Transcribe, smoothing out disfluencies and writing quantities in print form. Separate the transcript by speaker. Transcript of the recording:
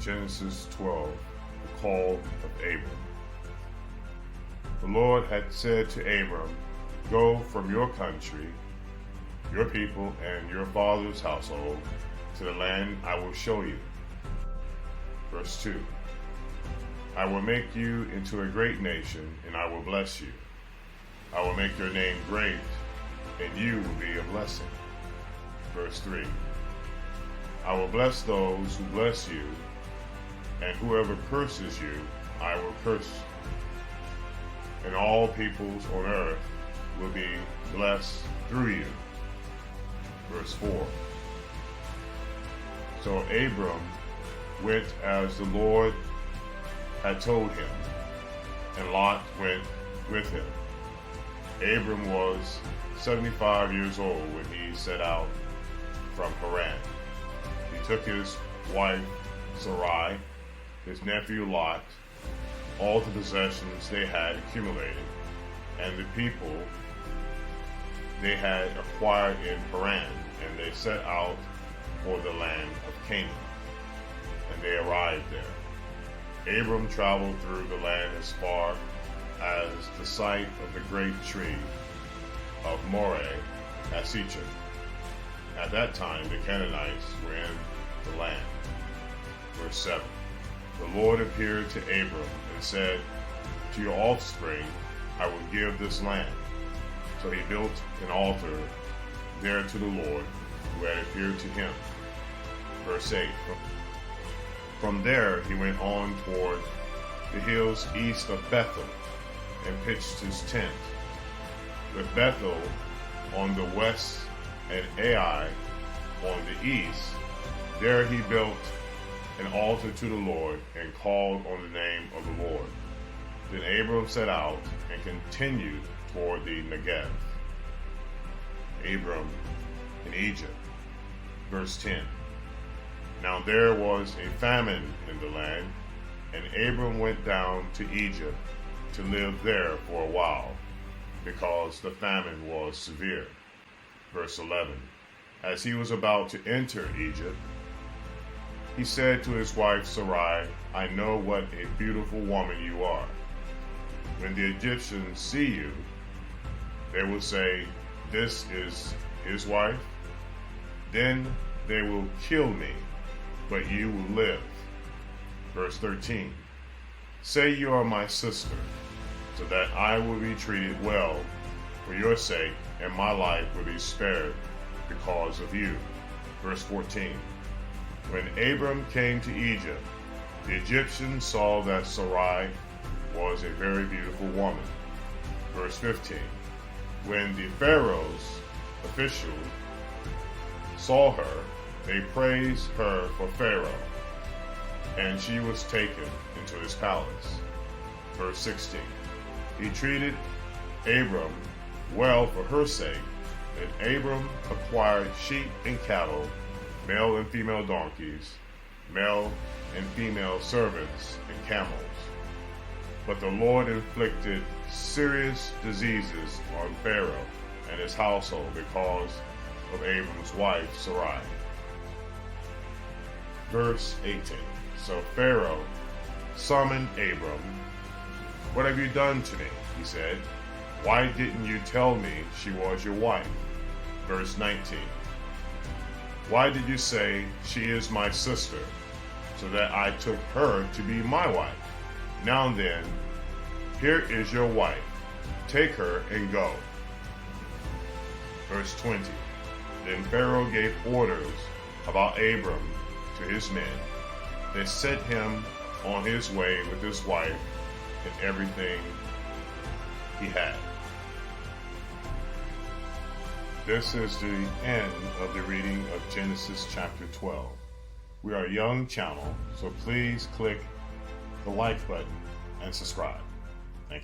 Speaker 1: Genesis 12, the call of Abram. The Lord had said to Abram, "Go from your country, your people, and your father's household to the land I will show you." Verse 2. "I will make you into a great nation, and I will bless you. I will make your name great, and you will be a blessing." Verse 3. "I will bless those who bless you, and whoever curses you, I will curse. And all peoples on earth will be blessed through you." Verse 4. So Abram went as the Lord had told him, and Lot went with him. Abram was 75 years old when he set out from Haran. He took his wife Sarai, his nephew Lot, all the possessions they had accumulated, and the people they had acquired in Haran, and they set out for the land of Canaan, and they arrived there. Abram traveled through the land as far as the site of the great tree of Moreh at Shechem. At that time the Canaanites were in the land. Verse 7. The Lord appeared to Abram and said, "To your offspring I will give this land." So he built an altar there to the Lord who had appeared to him. Verse 8. From there he went on toward the hills east of Bethel and pitched his tent, with Bethel on the west and Ai on the east. There he built an altar to the Lord and called on the name of the Lord. Then Abram set out and continued toward the Negev. Abram in Egypt. Verse 10. Now there was a famine in the land, and Abram went down to Egypt to live there for a while, because the famine was severe. Verse 11. As he was about to enter Egypt, he said to his wife Sarai, "I know what a beautiful woman you are. When the Egyptians see you, they will say, 'This is his wife.' Then they will kill me, but you will live." Verse 13. "Say you are my sister, so that I will be treated well for your sake, and my life will be spared because of you." Verse 14. When Abram came to Egypt, the Egyptians saw that Sarai was a very beautiful woman. Verse 15. When the Pharaoh's officials saw her, they praised her for Pharaoh, and she was taken into his palace. Verse 16. He treated Abram well for her sake, and Abram acquired sheep and cattle, male and female donkeys, male and female servants, and camels. But the Lord inflicted serious diseases on Pharaoh and his household because of Abram's wife Sarai. Verse 18. So Pharaoh summoned Abram. "What have you done to me?" he said. "Why didn't you tell me she was your wife?" Verse 19. "Why did you say she is my sister, so that I took her to be my wife? Now then, here is your wife. Take her and go." Verse 20. Then Pharaoh gave orders about Abram to his men. They sent him on his way with his wife and everything he had. This is the end of the reading of Genesis chapter 12. We are a young channel, so please click the like button and subscribe.